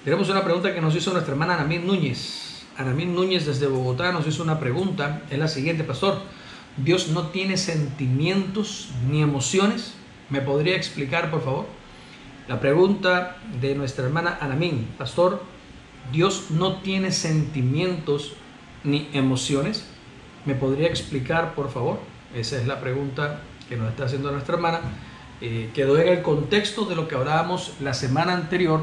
Tenemos una pregunta que nos hizo nuestra hermana Anamín Núñez. Anamín Núñez desde Bogotá nos hizo una pregunta. Es la siguiente: pastor, ¿Dios no tiene sentimientos ni emociones? ¿Me podría explicar, por favor? La pregunta de nuestra hermana Anamín: pastor, ¿Dios no tiene sentimientos ni emociones? ¿Me podría explicar, por favor? Esa es la pregunta que nos está haciendo nuestra hermana. Quedó en el contexto de lo que hablábamos la semana anterior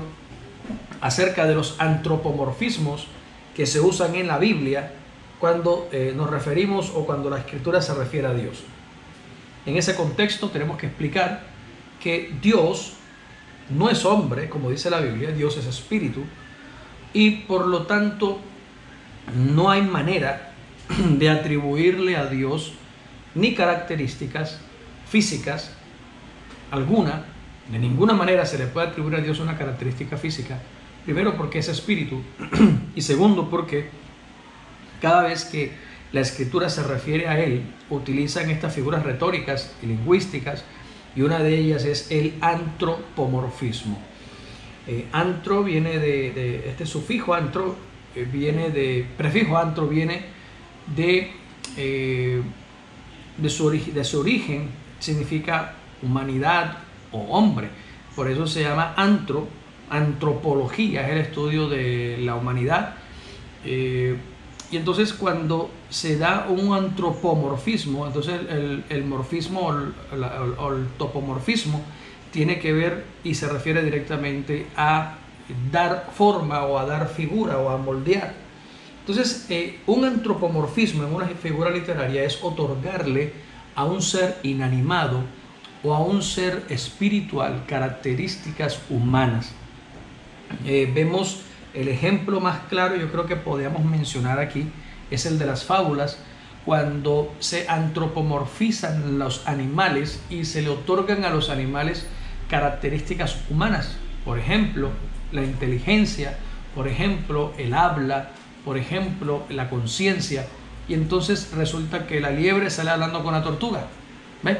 acerca de los antropomorfismos que se usan en la Biblia cuando nos referimos o cuando la Escritura se refiere a Dios. En ese contexto tenemos que explicar que Dios no es hombre, como dice la Biblia. Dios es espíritu, y por lo tanto no hay manera de atribuirle a Dios ni características físicas alguna. De ninguna manera se le puede atribuir a Dios una característica física. Primero, porque es espíritu, y segundo, porque cada vez que la Escritura se refiere a Él, utilizan estas figuras retóricas y lingüísticas, y una de ellas es el antropomorfismo. Antro viene de este sufijo antro, viene de prefijo antro, viene de su origen, significa humanidad o hombre. Por eso se llama antropología, es el estudio de la humanidad. Y entonces cuando se da un antropomorfismo, entonces el morfismo o el topomorfismo tiene que ver y se refiere directamente a dar forma o a dar figura o a moldear. Entonces un antropomorfismo en una figura literaria es otorgarle a un ser inanimado o a un ser espiritual características humanas. Vemos el ejemplo más claro, yo creo que podríamos mencionar aquí, es el de las fábulas, cuando se antropomorfizan los animales y se le otorgan a los animales características humanas. Por ejemplo, la inteligencia, por ejemplo, el habla, por ejemplo, la conciencia. Y entonces resulta que la liebre sale hablando con la tortuga. ¿Ves?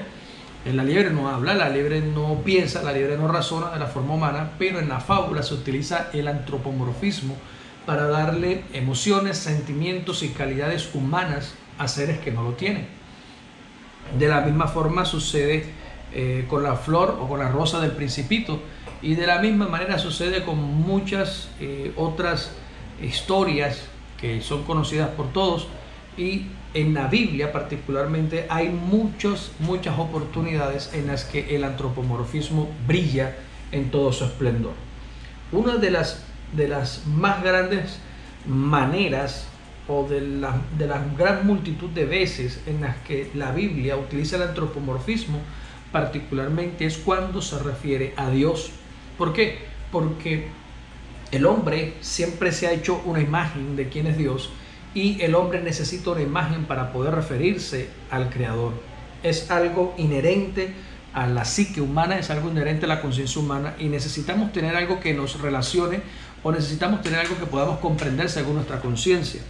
La liebre no habla, la liebre no piensa, la liebre no razona de la forma humana, pero en la fábula se utiliza el antropomorfismo para darle emociones, sentimientos y calidades humanas a seres que no lo tienen. De la misma forma sucede con la flor o con la rosa del Principito, y de la misma manera sucede con muchas otras historias que son conocidas por todos. Y en la Biblia particularmente hay muchas oportunidades en las que el antropomorfismo brilla en todo su esplendor. Una de las más grandes maneras o de la gran multitud de veces en las que la Biblia utiliza el antropomorfismo particularmente es cuando se refiere a Dios. ¿Por qué? Porque el hombre siempre se ha hecho una imagen de quién es Dios, y el hombre necesita una imagen para poder referirse al Creador. Es algo inherente a la psique humana, es algo inherente a la conciencia humana, y necesitamos tener algo que nos relacione, o necesitamos tener algo que podamos comprender según nuestra conciencia.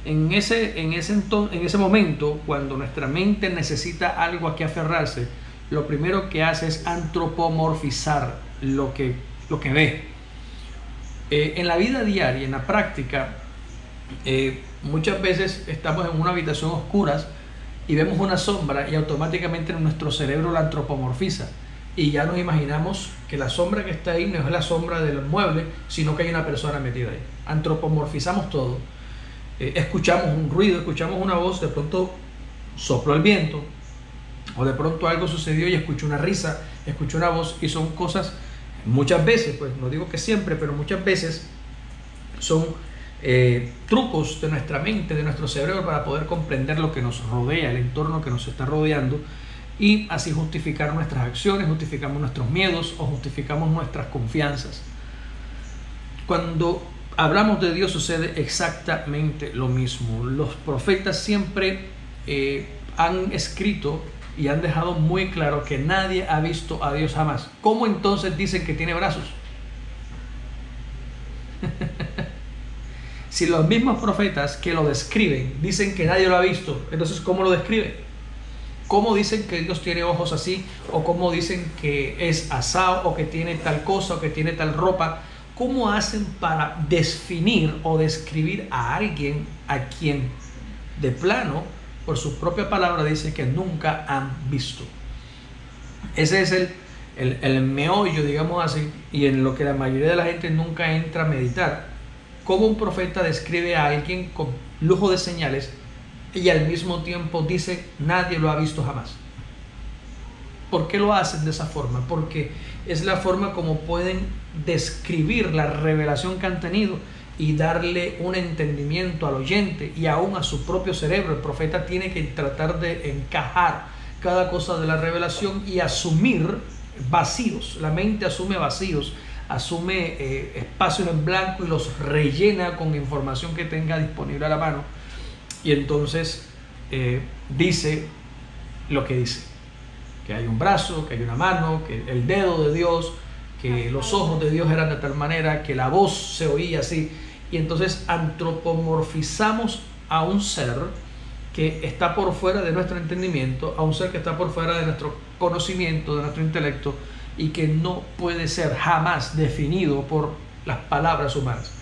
En ese momento, cuando nuestra mente necesita algo a que aferrarse, lo primero que hace es antropomorfizar lo que ve. En la vida diaria, en la práctica, muchas veces estamos en una habitación oscura y vemos una sombra y automáticamente nuestro cerebro la antropomorfiza, y ya nos imaginamos que la sombra que está ahí no es la sombra del mueble, sino que hay una persona metida ahí. Antropomorfizamos todo. Escuchamos un ruido, escuchamos una voz, de pronto sopló el viento, o de pronto algo sucedió y escuché una risa, escuché una voz, y son cosas, muchas veces, pues no digo que siempre, pero muchas veces son trucos de nuestra mente, de nuestro cerebro, para poder comprender lo que nos rodea, el entorno que nos está rodeando, y así justificar nuestras acciones, justificamos nuestros miedos o justificamos nuestras confianzas. Cuando hablamos de Dios sucede exactamente lo mismo. Los profetas siempre han escrito y han dejado muy claro que nadie ha visto a Dios jamás. ¿Cómo entonces dicen que tiene brazos? Si los mismos profetas que lo describen dicen que nadie lo ha visto, entonces ¿cómo lo describen? ¿Cómo dicen que Dios tiene ojos así? ¿O cómo dicen que es asado, o que tiene tal cosa, o que tiene tal ropa, ¿cómo hacen para definir o describir a alguien a quien de plano, por su propia palabra, dice que nunca han visto? Ese es el meollo, digamos así, y en lo que la mayoría de la gente nunca entra a meditar. Cómo un profeta describe a alguien con lujo de señales y al mismo tiempo dice nadie lo ha visto jamás. ¿Por qué lo hacen de esa forma? Porque es la forma como pueden describir la revelación que han tenido y darle un entendimiento al oyente y aún a su propio cerebro. El profeta tiene que tratar de encajar cada cosa de la revelación y asumir vacíos. La mente asume vacíos, asume espacios en blanco y los rellena con información que tenga disponible a la mano, y entonces dice lo que dice, que hay un brazo, que hay una mano, que el dedo de Dios, que los ojos de Dios eran de tal manera, que la voz se oía así, y entonces antropomorfizamos a un ser que está por fuera de nuestro entendimiento, a un ser que está por fuera de nuestro conocimiento, de nuestro intelecto, y que no puede ser jamás definido por las palabras humanas.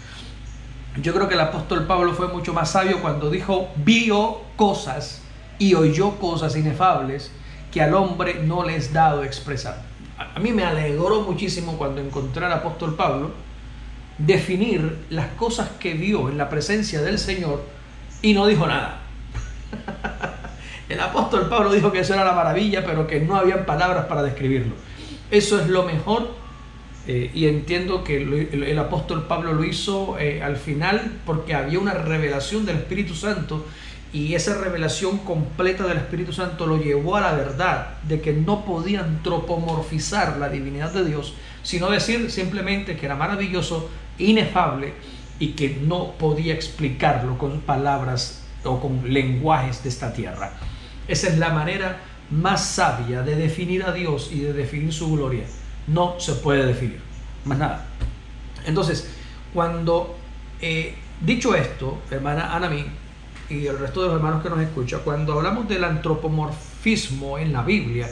Yo creo que el apóstol Pablo fue mucho más sabio cuando dijo: vio cosas y oyó cosas inefables que al hombre no le es dado expresar. A mí me alegró muchísimo cuando encontré al apóstol Pablo definir las cosas que vio en la presencia del Señor y no dijo nada. El apóstol Pablo dijo que eso era la maravilla, pero que no había palabras para describirlo. Eso es lo mejor, y entiendo que el apóstol Pablo lo hizo al final porque había una revelación del Espíritu Santo, y esa revelación completa del Espíritu Santo lo llevó a la verdad de que no podía antropomorfizar la divinidad de Dios, sino decir simplemente que era maravilloso, inefable, y que no podía explicarlo con palabras o con lenguajes de esta tierra. Esa es la manera más sabia de definir a Dios y de definir su gloria. No se puede definir más nada. Entonces, cuando dicho esto, hermana Anami y el resto de los hermanos que nos escuchan, cuando hablamos del antropomorfismo en la Biblia,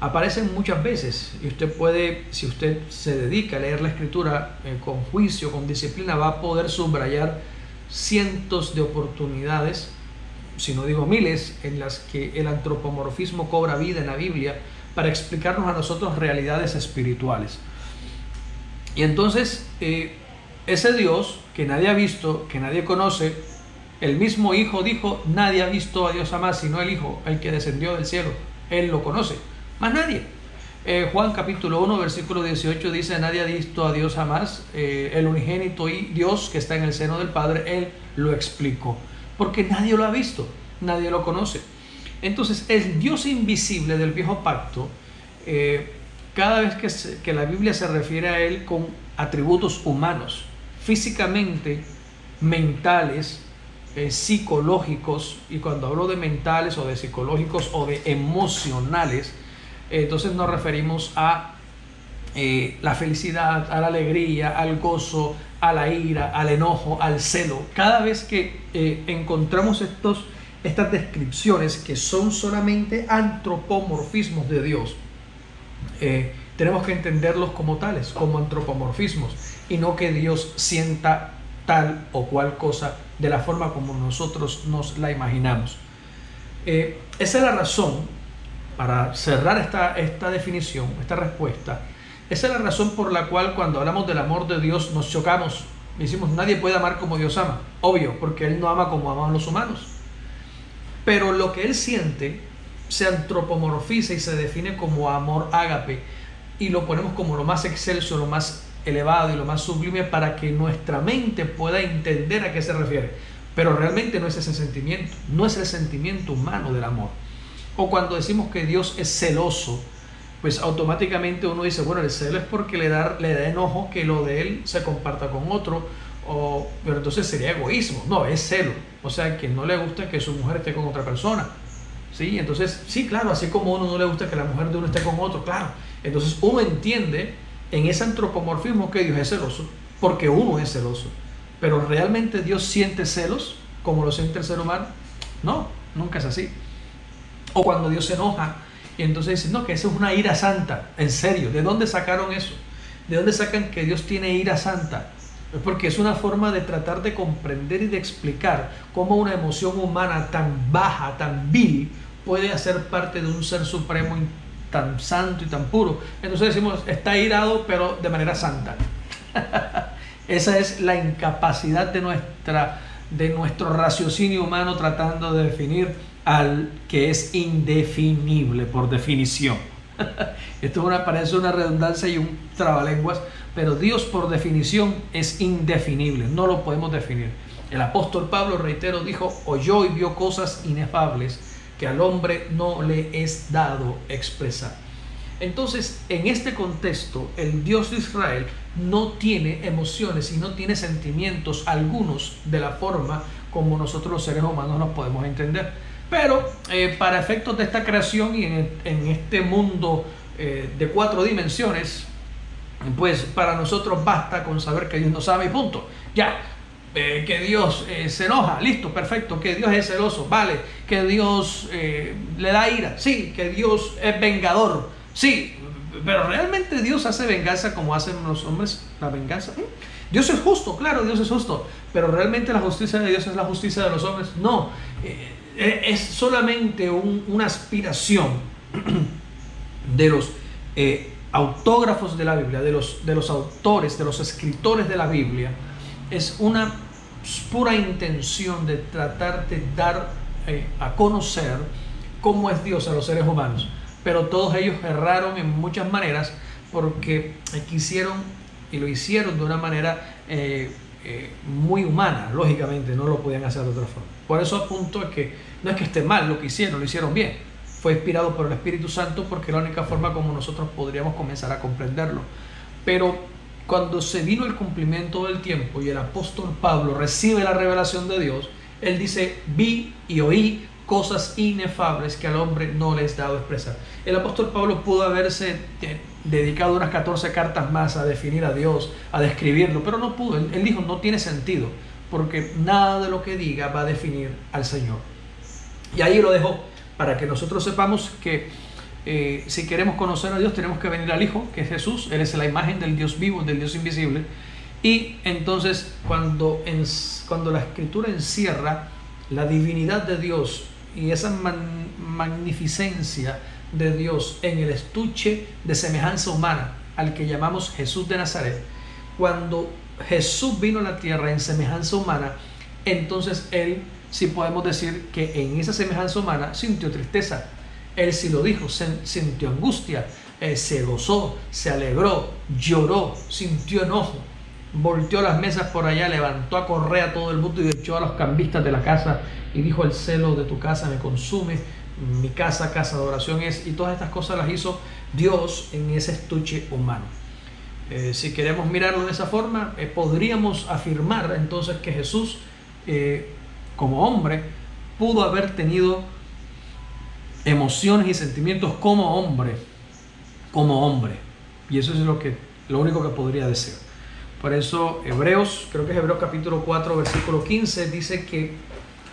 aparecen muchas veces, y usted puede, si usted se dedica a leer la escritura con juicio, con disciplina, va a poder subrayar cientos de oportunidades, si no digo miles, en las que el antropomorfismo cobra vida en la Biblia para explicarnos a nosotros realidades espirituales. Y entonces ese Dios que nadie ha visto, que nadie conoce, el mismo Hijo dijo: nadie ha visto a Dios jamás sino el Hijo, el que descendió del cielo. Él lo conoce, más nadie. Juan capítulo 1 versículo 18 dice: nadie ha visto a Dios jamás, el unigénito y Dios que está en el seno del Padre, Él lo explicó. Porque nadie lo ha visto, nadie lo conoce. Entonces el Dios invisible del viejo pacto, cada vez que la Biblia se refiere a Él con atributos humanos, físicamente, mentales, psicológicos, y cuando hablo de mentales o de psicológicos o de emocionales, entonces nos referimos a la felicidad, a la alegría, al gozo, a la ira, al enojo, al celo. Cada vez que encontramos estas descripciones que son solamente antropomorfismos de Dios, tenemos que entenderlos como tales, como antropomorfismos, y no que Dios sienta tal o cual cosa de la forma como nosotros nos la imaginamos. Esa es la razón, para cerrar esta definición, esta respuesta, esa es la razón por la cual cuando hablamos del amor de Dios nos chocamos. Decimos: nadie puede amar como Dios ama. Obvio, porque Él no ama como aman los humanos. Pero lo que Él siente se antropomorfiza y se define como amor ágape, y lo ponemos como lo más excelso, lo más elevado y lo más sublime, para que nuestra mente pueda entender a qué se refiere. Pero realmente no es ese sentimiento, no es el sentimiento humano del amor. O cuando decimos que Dios es celoso, pues automáticamente uno dice: bueno, el celo es porque le da enojo que lo de él se comparta con otro, pero entonces sería egoísmo. No, es celo, o sea, que no le gusta que su mujer esté con otra persona, ¿sí? Entonces, sí, claro, así como a uno no le gusta que la mujer de uno esté con otro, claro. Entonces uno entiende en ese antropomorfismo que Dios es celoso, porque uno es celoso. Pero ¿realmente Dios siente celos como lo siente el ser humano? No, nunca es así. O cuando Dios se enoja y entonces dicen: no, que eso es una ira santa. En serio, ¿de dónde sacaron eso? ¿De dónde sacan que Dios tiene ira santa? Es porque es una forma de tratar de comprender y de explicar cómo una emoción humana tan baja, tan vil, puede hacer parte de un ser supremo tan santo y tan puro. Entonces decimos, está irado, pero de manera santa. Esa es la incapacidad de nuestro raciocinio humano tratando de definir al que es indefinible por definición. Esto parece una redundancia y un trabalenguas, pero Dios por definición es indefinible, no lo podemos definir. El apóstol Pablo, reitero, dijo, oyó y vio cosas inefables que al hombre no le es dado expresar. Entonces, en este contexto, el Dios de Israel no tiene emociones y no tiene sentimientos algunos de la forma como nosotros los seres humanos los podemos entender. Pero para efectos de esta creación y en este mundo de 4 dimensiones, pues para nosotros basta con saber que Dios nos ama y punto. Ya, que Dios se enoja, listo, perfecto, que Dios es celoso, vale, que Dios le da ira, sí, que Dios es vengador, sí, pero realmente Dios hace venganza como hacen los hombres la venganza. Dios es justo, claro, Dios es justo, pero realmente la justicia de Dios es la justicia de los hombres. No, es solamente una aspiración de los autógrafos de la Biblia, de los autores, de los escritores de la Biblia. Es una pura intención de tratar de dar a conocer cómo es Dios a los seres humanos, pero todos ellos erraron en muchas maneras porque quisieron y lo hicieron de una manera muy humana. Lógicamente no lo podían hacer de otra forma. Por eso apunto a que no es que esté mal lo que hicieron, lo hicieron bien, fue inspirado por el Espíritu Santo, porque es la única forma como nosotros podríamos comenzar a comprenderlo. Pero cuando se vino el cumplimiento del tiempo y el apóstol Pablo recibe la revelación de Dios, él dice, vi y oí cosas inefables que al hombre no le es dado expresar. El apóstol Pablo pudo haberse dedicado unas 14 cartas más a definir a Dios, a describirlo, pero no pudo. Él dijo, no tiene sentido, porque nada de lo que diga va a definir al Señor. Y ahí lo dejó, para que nosotros sepamos que si queremos conocer a Dios tenemos que venir al Hijo, que es Jesús. Él es la imagen del Dios vivo, del Dios invisible. Y entonces cuando la Escritura encierra la divinidad de Dios y esa magnificencia de Dios en el estuche de semejanza humana al que llamamos Jesús de Nazaret, cuando Jesús vino a la tierra en semejanza humana, entonces Él sí podemos decir que en esa semejanza humana sintió tristeza. Él sí lo dijo, sintió angustia, se gozó, se alegró, lloró, sintió enojo, volteó las mesas por allá, levantó a correr a todo el mundo y echó a los cambistas de la casa y dijo, el celo de tu casa me consume, mi casa, casa de oración es, y todas estas cosas las hizo Dios en ese estuche humano. Si queremos mirarlo de esa forma, podríamos afirmar entonces que Jesús como hombre pudo haber tenido emociones y sentimientos como hombre, y eso es lo único que podría decir. Por eso Hebreos, creo que es Hebreos capítulo 4 versículo 15, dice que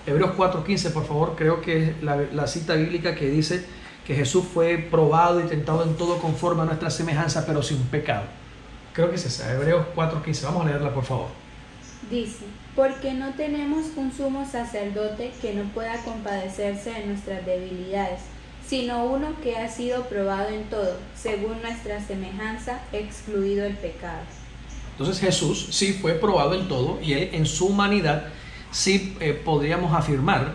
Hebreos 4:15, por favor, creo que es la cita bíblica que dice que Jesús fue probado y tentado en todo conforme a nuestra semejanza, pero sin pecado. Creo que es esa, Hebreos 4:15. Vamos a leerla, por favor. Dice, porque no tenemos un sumo sacerdote que no pueda compadecerse de nuestras debilidades, sino uno que ha sido probado en todo, según nuestra semejanza, excluido el pecado. Entonces Jesús sí fue probado en todo, y Él en su humanidad sí podríamos afirmar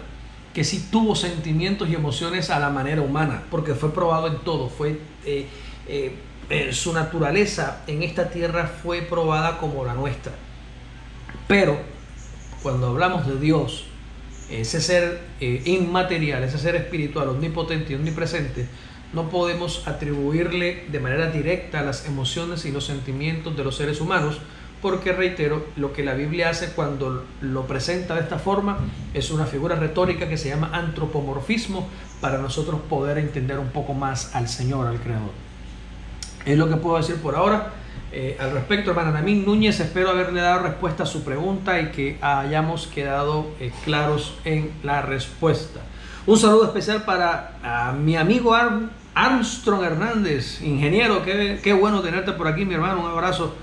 que sí tuvo sentimientos y emociones a la manera humana, porque fue probado en todo. Su naturaleza en esta tierra fue probada como la nuestra. Pero cuando hablamos de Dios, ese ser inmaterial, ese ser espiritual, omnipotente y omnipresente, no podemos atribuirle de manera directa las emociones y los sentimientos de los seres humanos, porque, reitero, lo que la Biblia hace cuando lo presenta de esta forma es una figura retórica que se llama antropomorfismo, para nosotros poder entender un poco más al Señor, al Creador. Es lo que puedo decir por ahora al respecto, hermana Namín Núñez. Espero haberle dado respuesta a su pregunta y que hayamos quedado claros en la respuesta. Un saludo especial para mi amigo Armstrong Hernández, ingeniero, qué bueno tenerte por aquí, mi hermano, un abrazo.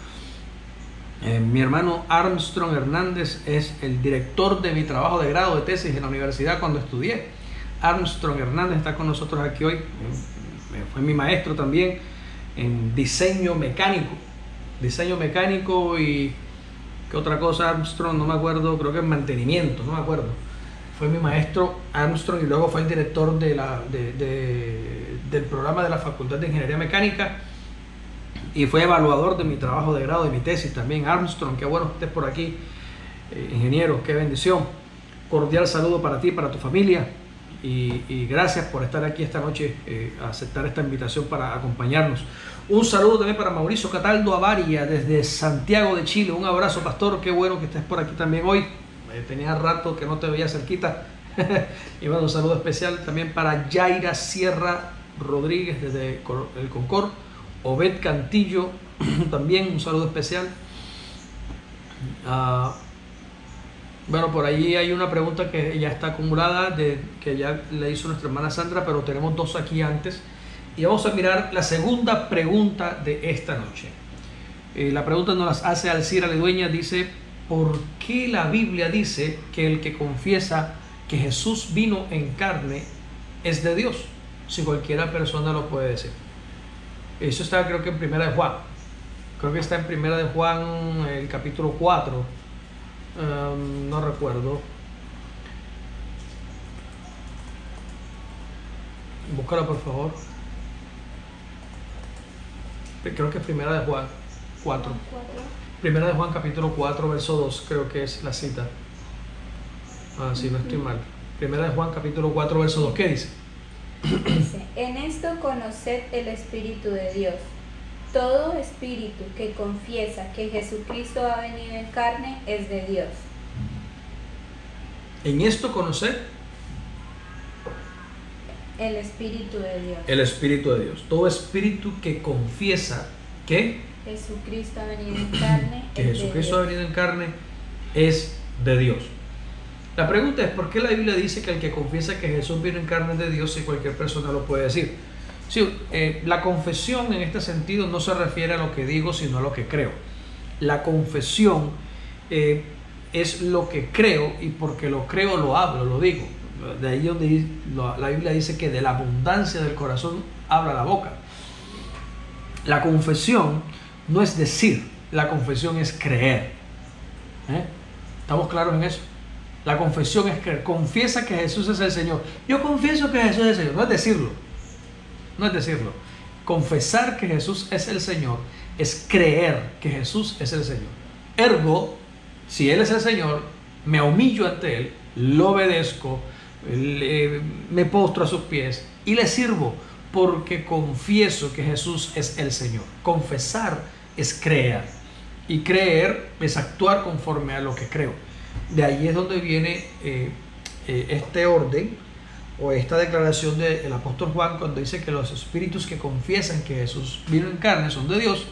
Mi hermano Armstrong Hernández es el director de mi trabajo de grado de tesis en la universidad cuando estudié. Armstrong Hernández está con nosotros aquí hoy. Fue mi maestro también en diseño mecánico. Diseño mecánico y ¿qué otra cosa? Armstrong, no me acuerdo, creo que en mantenimiento, no me acuerdo. Fue mi maestro Armstrong y luego fue el director del programa de la Facultad de Ingeniería Mecánica. Y fue evaluador de mi trabajo de grado, de mi tesis también. Armstrong, qué bueno que estés por aquí, ingeniero, qué bendición. Cordial saludo para ti, para tu familia, y gracias por estar aquí esta noche, aceptar esta invitación para acompañarnos. Un saludo también para Mauricio Cataldo Avaria desde Santiago de Chile. Un abrazo, pastor, qué bueno que estés por aquí también hoy. Tenía rato que no te veía cerquita. Y bueno, un saludo especial también para Yaira Sierra Rodríguez desde el Concord. Obed Cantillo, también un saludo especial. Bueno, por ahí hay una pregunta que ya está acumulada, que ya le hizo nuestra hermana Sandra, pero tenemos dos aquí antes. Y vamos a mirar la segunda pregunta de esta noche. La pregunta nos la hace Alcira Ledueña, dice: ¿por qué la Biblia dice que el que confiesa que Jesús vino en carne es de Dios? Si cualquiera persona lo puede decir. Eso está, creo que en Primera de Juan. Creo que está en Primera de Juan, el capítulo 4. No recuerdo. Búscala, por favor. Creo que es Primera de Juan 4. Primera de Juan, capítulo 4, verso 2. Creo que es la cita. Si no estoy mal. Primera de Juan, capítulo 4, verso 2. ¿Qué dice? Dice: en esto conoced el Espíritu de Dios. Todo espíritu que confiesa que Jesucristo ha venido en carne es de Dios. En esto conoced el Espíritu de Dios. El Espíritu de Dios. Todo espíritu que confiesa que Jesucristo ha venido en carne que Jesucristo ha venido en carne es de Dios. La pregunta es: ¿por qué la Biblia dice que el que confiesa que Jesús vino en carne es de Dios si cualquier persona lo puede decir? Sí, la confesión en este sentido no se refiere a lo que digo, sino a lo que creo. La confesión es lo que creo, y porque lo creo lo hablo, lo digo. De ahí donde la Biblia dice que de la abundancia del corazón habla la boca. La confesión no es decir, la confesión es creer. ¿Estamos claros en eso? La confesión es creer. Confiesa que Jesús es el Señor. Yo confieso que Jesús es el Señor. No es decirlo. No es decirlo. Confesar que Jesús es el Señor es creer que Jesús es el Señor. Ergo, si Él es el Señor, me humillo ante Él, lo obedezco, me postro a sus pies y le sirvo, porque confieso que Jesús es el Señor. Confesar es creer, y creer es actuar conforme a lo que creo. De ahí es donde viene este orden o esta declaración del apóstol Juan cuando dice que los espíritus que confiesan que Jesús vino en carne son de Dios,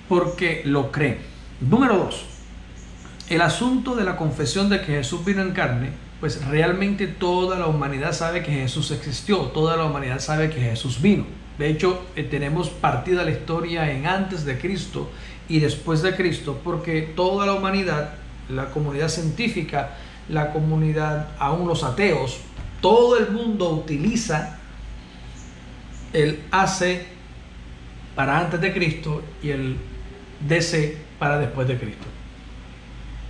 porque lo creen. Número 2, el asunto de la confesión de que Jesús vino en carne, pues realmente toda la humanidad sabe que Jesús existió, toda la humanidad sabe que Jesús vino. De hecho, tenemos partida la historia en antes de Cristo y después de Cristo, porque toda la humanidad, la comunidad científica, la comunidad, aún los ateos, todo el mundo utiliza el AC para antes de Cristo y el DC para después de Cristo.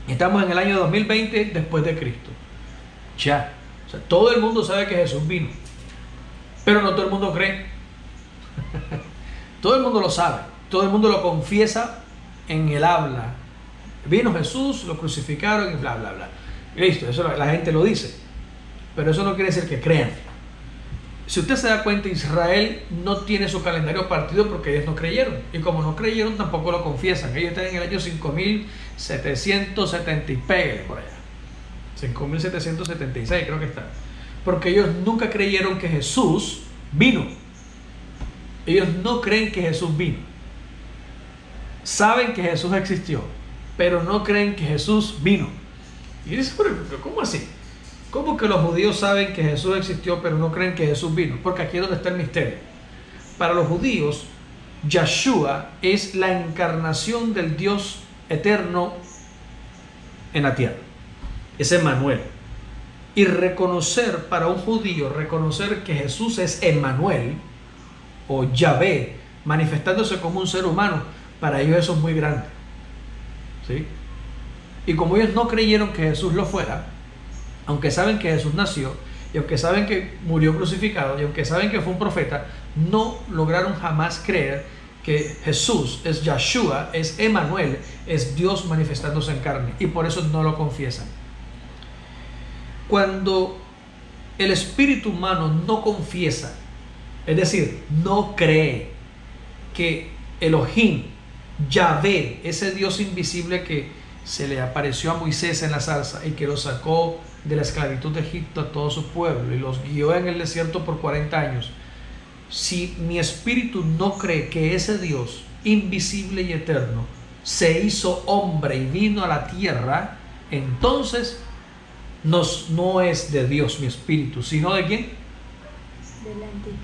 Estamos en el año 2020 después de Cristo. Ya, o sea, todo el mundo sabe que Jesús vino, pero no todo el mundo cree. Todo el mundo lo sabe, todo el mundo lo confiesa en el habla. Vino Jesús, lo crucificaron y bla, bla, bla. Listo, eso la gente lo dice, pero eso no quiere decir que crean. Si usted se da cuenta, Israel no tiene su calendario partido porque ellos no creyeron, y como no creyeron tampoco lo confiesan. Ellos están en el año 5770 y pégale por allá, 5776 creo que está, porque ellos nunca creyeron que Jesús vino. Ellos no creen que Jesús vino. Saben que Jesús existió, pero no creen que Jesús vino. Y dice: ¿pero cómo así? ¿Cómo que los judíos saben que Jesús existió pero no creen que Jesús vino? Porque aquí es donde está el misterio. Para los judíos, Yeshua es la encarnación del Dios eterno en la tierra. Es Emmanuel. Y reconocer para un judío, reconocer que Jesús es Emmanuel o Yahvé, manifestándose como un ser humano, para ellos eso es muy grande. ¿Sí? Y como ellos no creyeron que Jesús lo fuera, aunque saben que Jesús nació, y aunque saben que murió crucificado, y aunque saben que fue un profeta, no lograron jamás creer que Jesús es Yeshua, es Emmanuel, es Dios manifestándose en carne, y por eso no lo confiesan. Cuando el espíritu humano no confiesa, es decir, no cree que Elohim, Yahvé, ese Dios invisible que se le apareció a Moisés en la zarza y que lo sacó de la esclavitud de Egipto a todo su pueblo y los guió en el desierto por 40 años, si mi espíritu no cree que ese Dios invisible y eterno se hizo hombre y vino a la tierra, entonces no es de Dios mi espíritu, sino de ¿quién?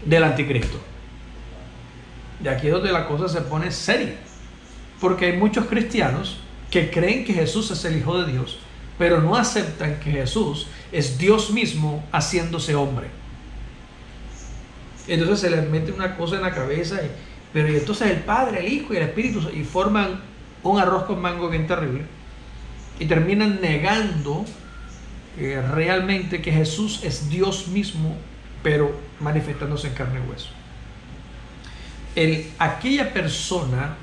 Del anticristo. Y aquí es donde la cosa se pone seria, porque hay muchos cristianos que creen que Jesús es el Hijo de Dios, pero no aceptan que Jesús es Dios mismo haciéndose hombre. Entonces se les mete una cosa en la cabeza, pero y entonces el Padre, el Hijo y el Espíritu, y forman un arroz con mango bien terrible, y terminan negando realmente que Jesús es Dios mismo, pero manifestándose en carne y hueso. Aquella persona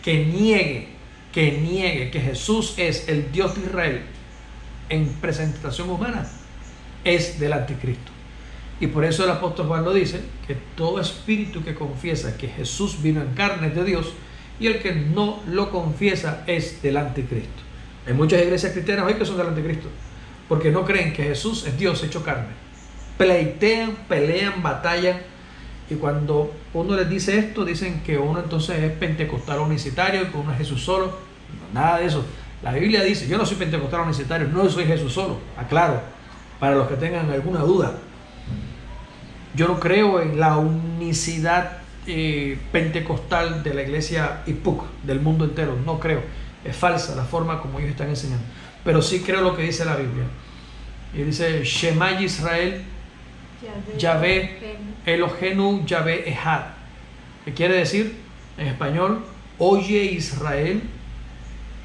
que niegue que Jesús es el Dios de Israel en presentación humana es del anticristo. Y por eso el apóstol Juan lo dice, que todo espíritu que confiesa que Jesús vino en carne es de Dios, y el que no lo confiesa es del anticristo. Hay muchas iglesias cristianas hoy que son del anticristo, porque no creen que Jesús es Dios hecho carne. Pleitean, pelean, batallan, y cuando uno les dice esto, dicen que uno entonces es pentecostal unicitario, que uno es Jesús solo. No, nada de eso. La Biblia dice, yo no soy pentecostal unicitario, no soy Jesús solo, aclaro, para los que tengan alguna duda. Yo no creo en la unicidad pentecostal de la iglesia IPUC, del mundo entero, no creo. Es falsa la forma como ellos están enseñando. Pero sí creo lo que dice la Biblia. Y dice, Shema Israel, Yahvé Elohenu, Yahvé Echad. ¿Qué quiere decir en español? Oye Israel,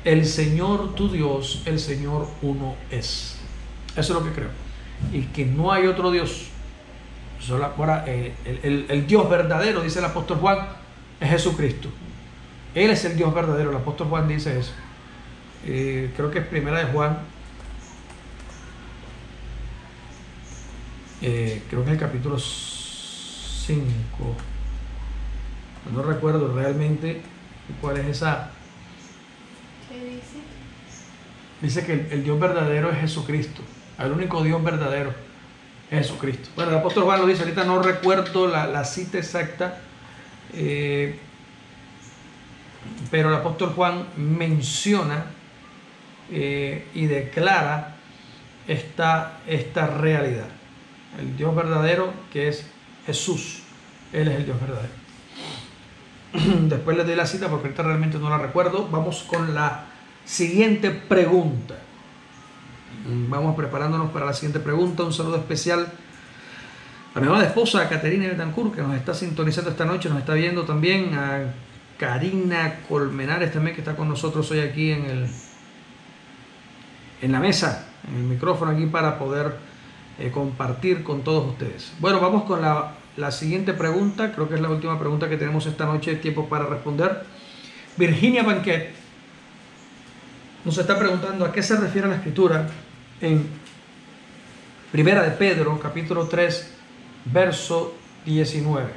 el Señor tu Dios, el Señor uno es. Eso es lo que creo. Y que no hay otro Dios. El Dios verdadero, dice el apóstol Juan, es Jesucristo. Él es el Dios verdadero. El apóstol Juan dice eso. Creo que es primera de Juan. Creo que es el capítulo 5. No recuerdo realmente cuál es esa. ¿Qué dice? Dice que el Dios verdadero es Jesucristo. El único Dios verdadero es Jesucristo. Bueno, el apóstol Juan lo dice, ahorita no recuerdo la cita exacta, pero el apóstol Juan menciona y declara esta realidad. El Dios verdadero, que es Jesús. Él es el Dios verdadero. Después les doy la cita porque ahorita realmente no la recuerdo. Vamos con la siguiente pregunta. Vamos preparándonos para la siguiente pregunta. Un saludo especial a mi amada esposa Caterina Betancourt, que nos está sintonizando esta noche, nos está viendo también. A Karina Colmenares también, que está con nosotros hoy aquí en la mesa, en el micrófono aquí para poder compartir con todos ustedes. Bueno, vamos con la siguiente pregunta. Creo que es la última pregunta que tenemos esta noche, tiempo para responder. Virginia Banquet nos está preguntando a qué se refiere la escritura en Primera de Pedro, capítulo 3, verso 19.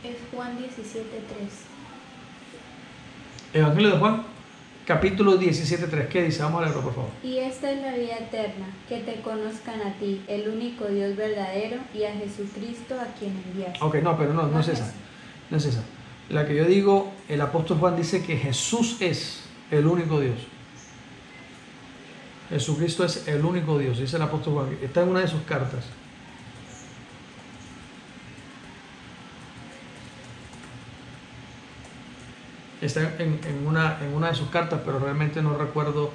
Es Juan 17:3. Evangelio de Juan, capítulo 17:3. ¿Qué dice? Vamos a leerlo, por favor. Y esta es la vida eterna, que te conozcan a ti, el único Dios verdadero, y a Jesucristo a quien enviaste. Ok, no, pero no es esa. No es esa. La que yo digo, el apóstol Juan dice que Jesús es el único Dios. Jesucristo es el único Dios, dice el apóstol Juan. Está en una de sus cartas. Está en una de sus cartas, pero realmente no recuerdo,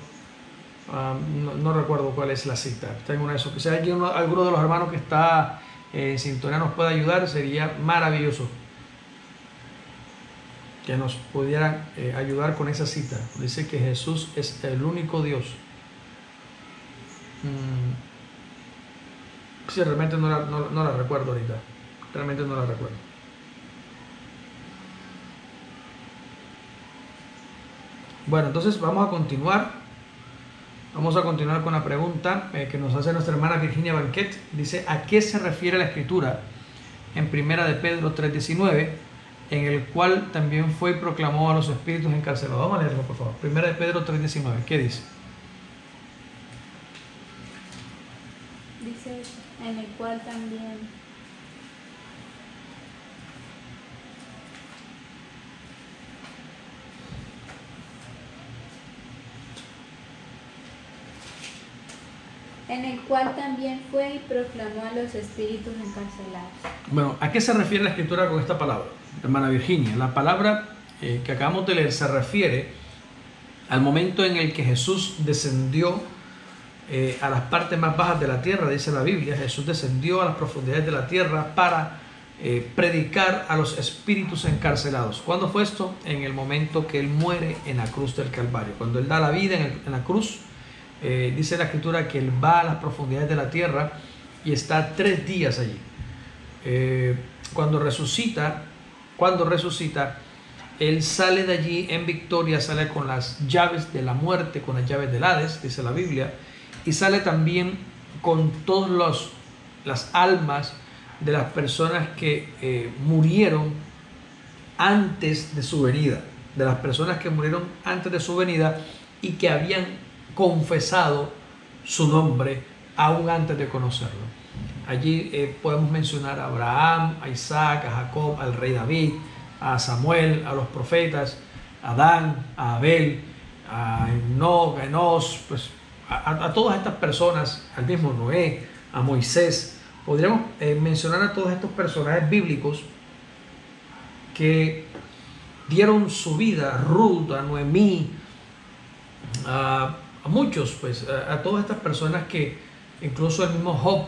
no recuerdo cuál es la cita. Está en una de sus. Si alguno de los hermanos que está en sintonía nos puede ayudar, sería maravilloso que nos pudieran ayudar con esa cita. Dice que Jesús es el único Dios. Sí, realmente no la recuerdo ahorita. Realmente no la recuerdo. Bueno, entonces vamos a continuar. Vamos a continuar con la pregunta que nos hace nuestra hermana Virginia Banquet. Dice, ¿a qué se refiere la escritura en 1 de Pedro 3:19, en el cual también fue y proclamó a los espíritus encarcelados? Vamos a leerlo, por favor. 1 de Pedro 3:19. ¿Qué dice? Dice, en el cual también... en el cual también fue y proclamó a los espíritus encarcelados. Bueno, ¿a qué se refiere la escritura con esta palabra, hermana Virginia? La palabra que acabamos de leer se refiere al momento en el que Jesús descendió a las partes más bajas de la tierra, dice la Biblia. Jesús descendió a las profundidades de la tierra para predicar a los espíritus encarcelados. ¿Cuándo fue esto? En el momento que Él muere en la cruz del Calvario. Cuando Él da la vida en la cruz, dice la escritura que Él va a las profundidades de la tierra y está 3 días allí. Cuando resucita, Él sale de allí en victoria, sale con las llaves de la muerte, con las llaves del Hades, dice la Biblia, y sale también con todas las almas de las personas que murieron antes de su venida, de las personas que murieron antes de su venida y que habían confesado su nombre aún antes de conocerlo. Allí podemos mencionar a Abraham, a Isaac, a Jacob, al rey David, a Samuel, a los profetas, a Adán, a Abel, a Enoch, a Enos, pues a todas estas personas, al mismo Noé, a Moisés. Podríamos mencionar a todos estos personajes bíblicos que dieron su vida, a Ruth, a Noemí, a muchos, pues a todas estas personas que incluso el mismo Job,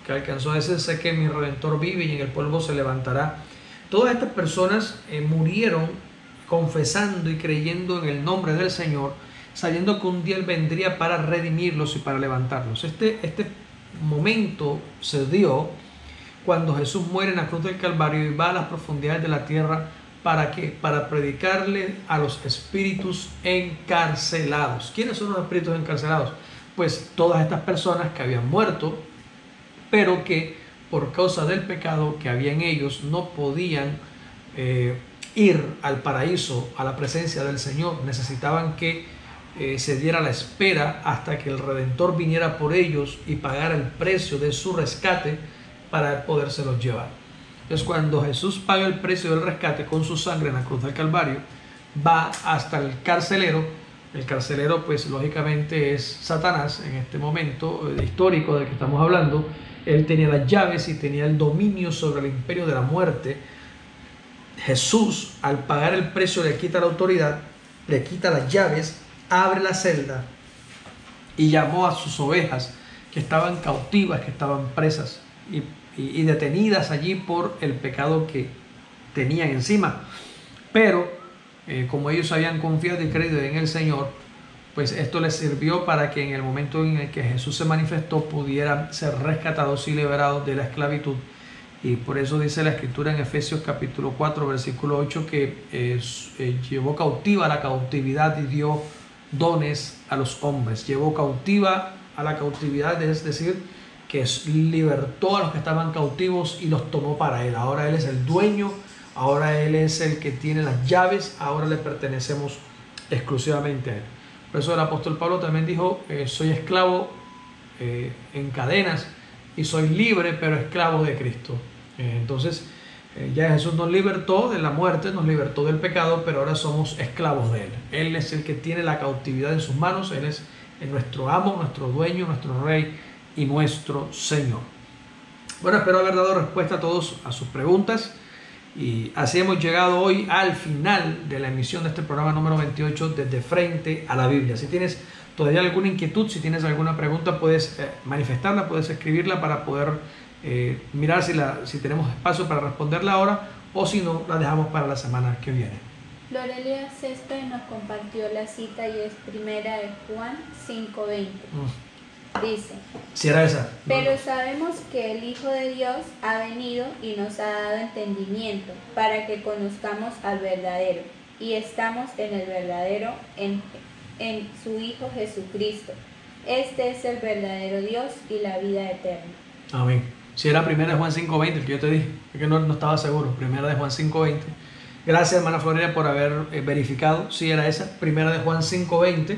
que alcanzó a decir, sé que mi Redentor vive y en el polvo se levantará. Todas estas personas murieron confesando y creyendo en el nombre del Señor, sabiendo que un día Él vendría para redimirlos y para levantarlos. Este momento se dio cuando Jesús muere en la cruz del Calvario y va a las profundidades de la tierra. ¿Para qué? Para predicarle a los espíritus encarcelados. ¿Quiénes son los espíritus encarcelados? Pues todas estas personas que habían muerto, pero que por causa del pecado que había en ellos no podían ir al paraíso, a la presencia del Señor. Necesitaban que se diera la espera hasta que el Redentor viniera por ellos y pagara el precio de su rescate para podérselos llevar. Entonces, cuando Jesús paga el precio del rescate con su sangre en la cruz del Calvario, va hasta el carcelero. El carcelero, pues lógicamente es Satanás en este momento histórico del que estamos hablando. Él tenía las llaves y tenía el dominio sobre el imperio de la muerte. Jesús, al pagar el precio, le quita la autoridad, le quita las llaves, abre la celda y llamó a sus ovejas que estaban cautivas, que estaban presas y detenidas allí por el pecado que tenían encima. Pero como ellos habían confiado y creído en el Señor, pues esto les sirvió para que en el momento en el que Jesús se manifestó pudieran ser rescatados y liberados de la esclavitud. Y por eso dice la escritura en Efesios capítulo 4 versículo 8 que llevó cautiva la cautividad y dio dones a los hombres. Llevó cautiva a la cautividad, es decir, que libertó a los que estaban cautivos y los tomó para Él. Ahora Él es el dueño, ahora Él es el que tiene las llaves, ahora le pertenecemos exclusivamente a Él. Por eso el apóstol Pablo también dijo, soy esclavo en cadenas y soy libre, pero esclavo de Cristo. Entonces ya Jesús nos libertó de la muerte, nos libertó del pecado, pero ahora somos esclavos de Él. Él es el que tiene la cautividad en sus manos, Él es en nuestro amo, nuestro dueño, nuestro rey y nuestro Señor. Bueno, espero haber dado respuesta a todos a sus preguntas. Y así hemos llegado hoy al final de la emisión de este programa número 28 desde Frente a la Biblia. Si tienes todavía alguna inquietud, si tienes alguna pregunta, puedes manifestarla, puedes escribirla para poder mirar si tenemos espacio para responderla ahora, o si no, la dejamos para la semana que viene. Lorelia Césped nos compartió la cita y es primera de Juan 5:20. Dice, si era esa. Pero sabemos que el Hijo de Dios ha venido y nos ha dado entendimiento para que conozcamos al verdadero, y estamos en el verdadero, en su Hijo Jesucristo. Este es el verdadero Dios y la vida eterna. Amén. Si era primera de Juan 5:20, el que yo te dije, es que no estaba seguro, primera de Juan 5:20. Gracias, hermana Florelia, por haber verificado. Si era esa, primera de Juan 5:20,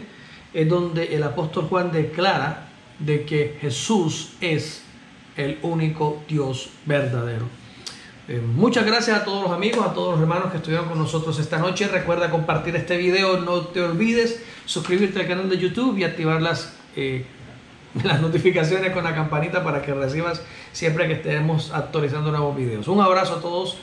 es donde el apóstol Juan declara de que Jesús es el único Dios verdadero. Muchas gracias a todos los amigos, a todos los hermanos que estuvieron con nosotros esta noche. Recuerda compartir este video, no te olvides suscribirte al canal de YouTube y activar las notificaciones con la campanita para que recibas siempre que estemos actualizando nuevos videos. Un abrazo a todos,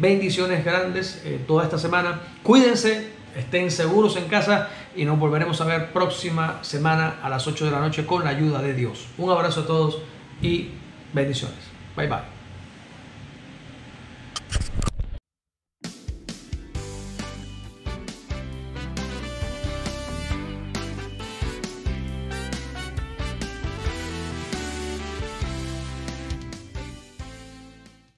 bendiciones grandes toda esta semana. Cuídense, estén seguros en casa y nos volveremos a ver próxima semana a las 8 de la noche con la ayuda de Dios. Un abrazo a todos y bendiciones. Bye bye.